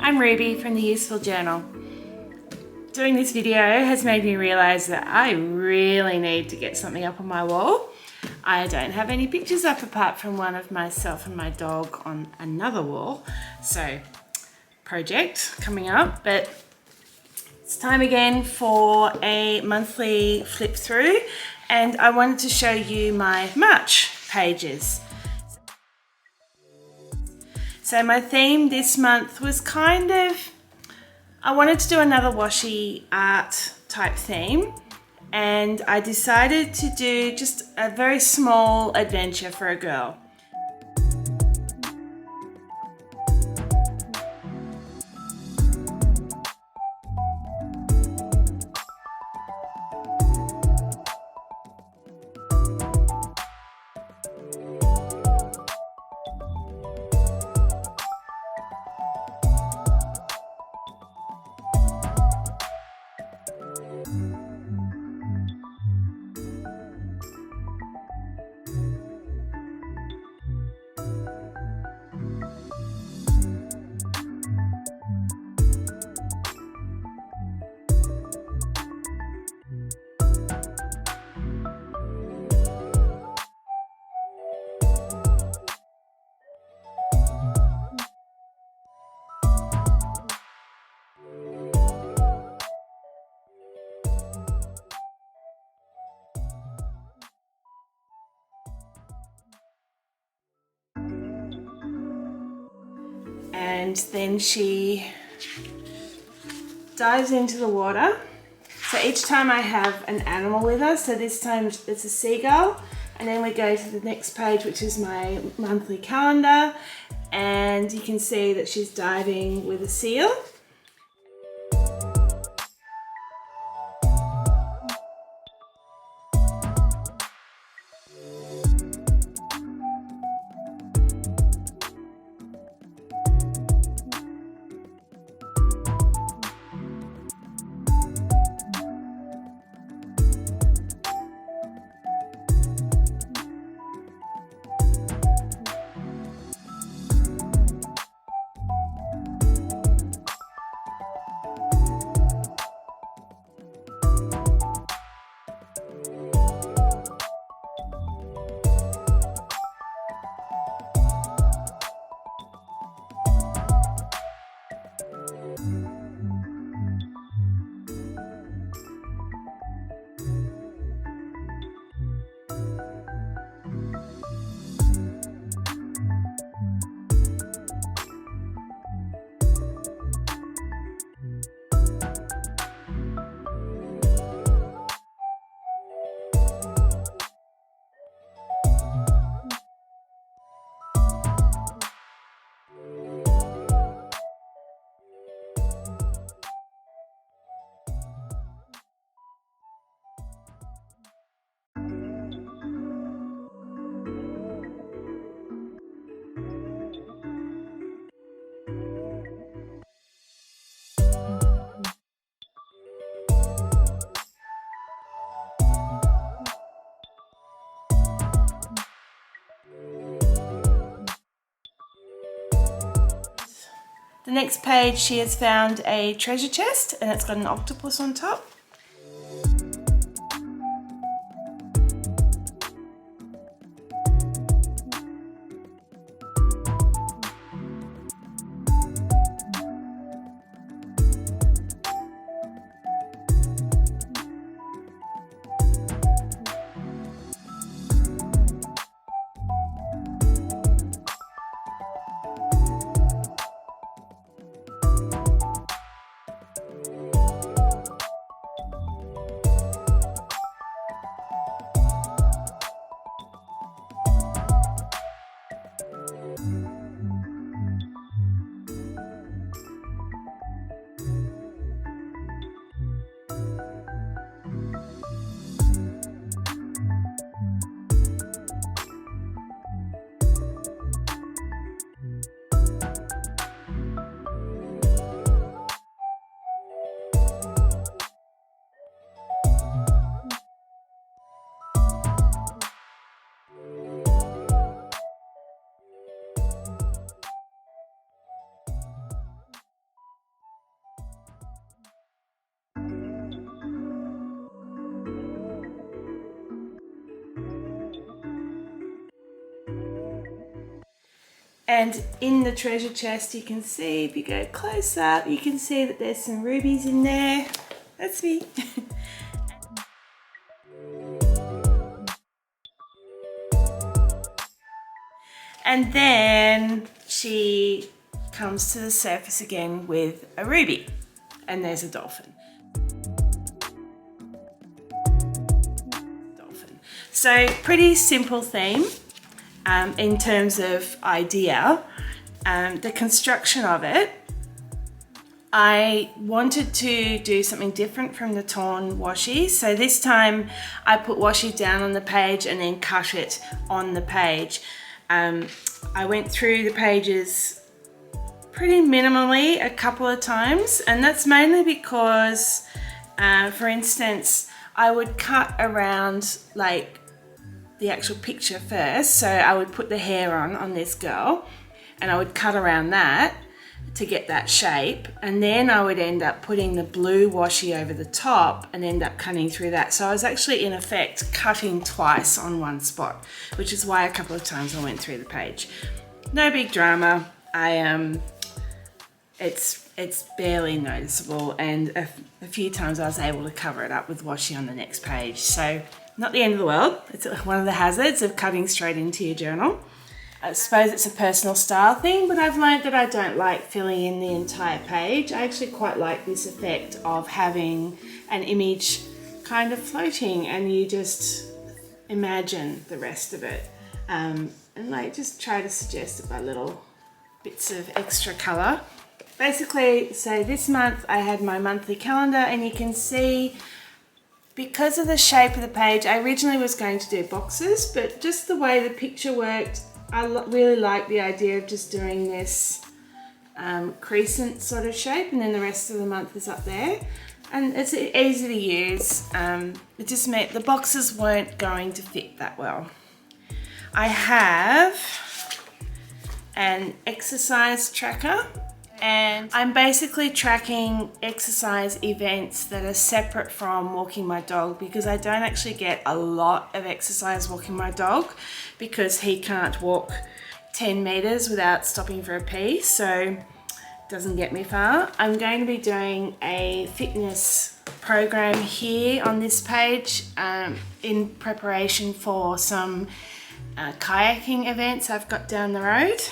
I'm Ruby from the Useful Journal. Doing this video has made me realise that I really need to get something up on my wall. I don't have any pictures up apart from one of myself and my dog on another wall. So, project coming up, but it's time again for a monthly flip through, and I wanted to show you my March pages. So my theme this month was I wanted to do another washi art type theme, and I decided to do just a very small adventure for a girl. And then she dives into the water. So each time I have an animal with her, so this time it's a seagull, and then we go to the next page, which is my monthly calendar, and you can see that she's diving with a seal. The next page, she has found a treasure chest, and it's got an octopus on top. And in the treasure chest, you can see, if you go close up, you can see that there's some rubies in there. That's me. And then she comes to the surface again with a ruby, and there's a dolphin. So pretty simple theme in terms of idea. The construction of it, I wanted to do something different from the torn washi. So this time I put washi down on the page and then cut it on the page. I went through the pages pretty minimally a couple of times, and that's mainly because, for instance, I would cut around like the actual picture first. So I would put the hair on this girl, and I would cut around that to get that shape, and then I would end up putting the blue washi over the top and end up cutting through that. So I was actually in effect cutting twice on one spot, which is why a couple of times I went through the page. No big drama. It's barely noticeable, and a few times I was able to cover it up with washi on the next page. So not the end of the world. It's one of the hazards of cutting straight into your journal. I suppose it's a personal style thing, but I've learned that I don't like filling in the entire page. I actually quite like this effect of having an image kind of floating and you just imagine the rest of it. And like just try to suggest it by little bits of extra colour. Basically, so this month I had my monthly calendar, and you can see because of the shape of the page, I originally was going to do boxes, but just the way the picture worked, I really like the idea of just doing this crescent sort of shape, and then the rest of the month is up there. And it's easy to use. It just meant the boxes weren't going to fit that well. I have an exercise tracker, and I'm basically tracking exercise events that are separate from walking my dog, because I don't actually get a lot of exercise walking my dog because he can't walk 10 meters without stopping for a pee, so it doesn't get me far. I'm going to be doing a fitness program here on this page in preparation for some kayaking events I've got down the road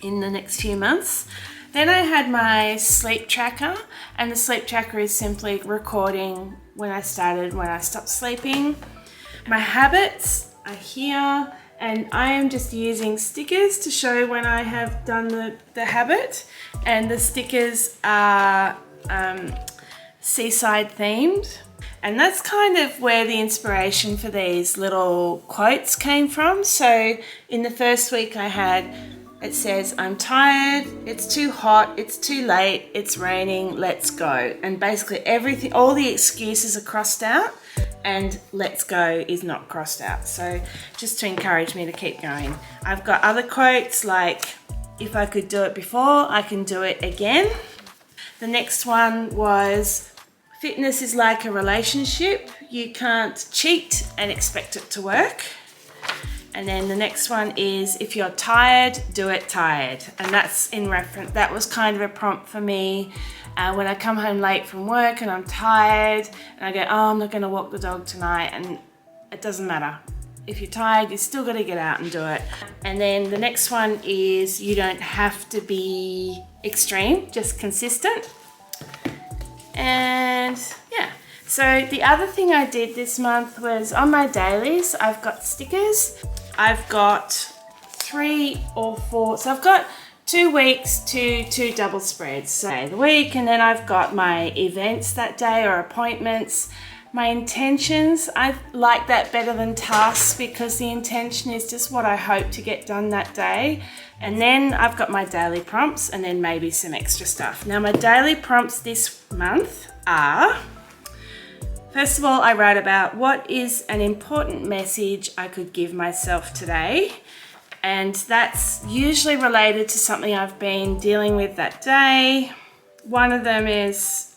in the next few months. Then I had my sleep tracker, and the sleep tracker is simply recording when I started, when I stopped sleeping. My habits are here, and I am just using stickers to show when I have done the habit, and the stickers are seaside themed. And that's kind of where the inspiration for these little quotes came from. So in the first week I had, it says, "I'm tired, it's too hot, it's too late, it's raining, let's go." And basically everything, all the excuses are crossed out, and let's go is not crossed out. So just to encourage me to keep going. I've got other quotes like, "If I could do it before, I can do it again." The next one was, "Fitness is like a relationship. You can't cheat and expect it to work." And then the next one is, "If you're tired, do it tired." And that's in reference, that was kind of a prompt for me when I come home late from work and I'm tired and I go, "Oh, I'm not going to walk the dog tonight." And it doesn't matter. If you're tired, you still got to get out and do it. And then the next one is, "You don't have to be extreme, just consistent." And yeah. So the other thing I did this month was on my dailies, I've got stickers. I've got 3 or 4, so I've got 2 weeks to 2 double spreads, so the week, and then I've got my events that day or appointments. My intentions, I like that better than tasks, because the intention is just what I hope to get done that day. And then I've got my daily prompts, and then maybe some extra stuff. Now my daily prompts this month are, first of all, I wrote about what is an important message I could give myself today. And that's usually related to something I've been dealing with that day. One of them is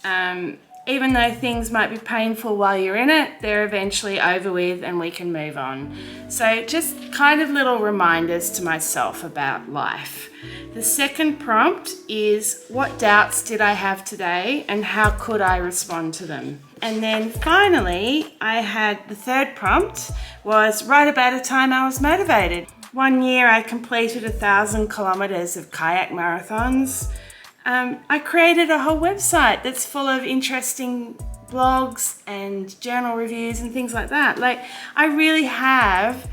Even though things might be painful while you're in it, they're eventually over with and we can move on. So just kind of little reminders to myself about life. The second prompt is, what doubts did I have today and how could I respond to them? And then finally, I had the third prompt was, write about a time I was motivated. One year I completed 1,000 kilometers of kayak marathons. I created a whole website that's full of interesting blogs and journal reviews and things like that. Like, I really have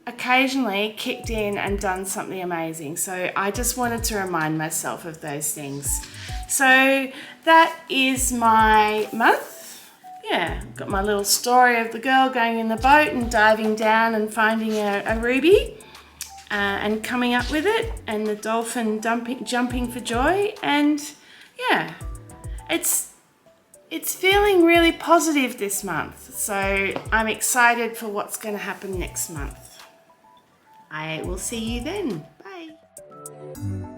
occasionally kicked in and done something amazing. So I just wanted to remind myself of those things. So that is my month. Yeah, got my little story of the girl going in the boat and diving down and finding a ruby. And coming up with it, and the dolphin jumping for joy, and yeah, it's feeling really positive this month, so I'm excited for what's going to happen next month. I will see you then. Bye.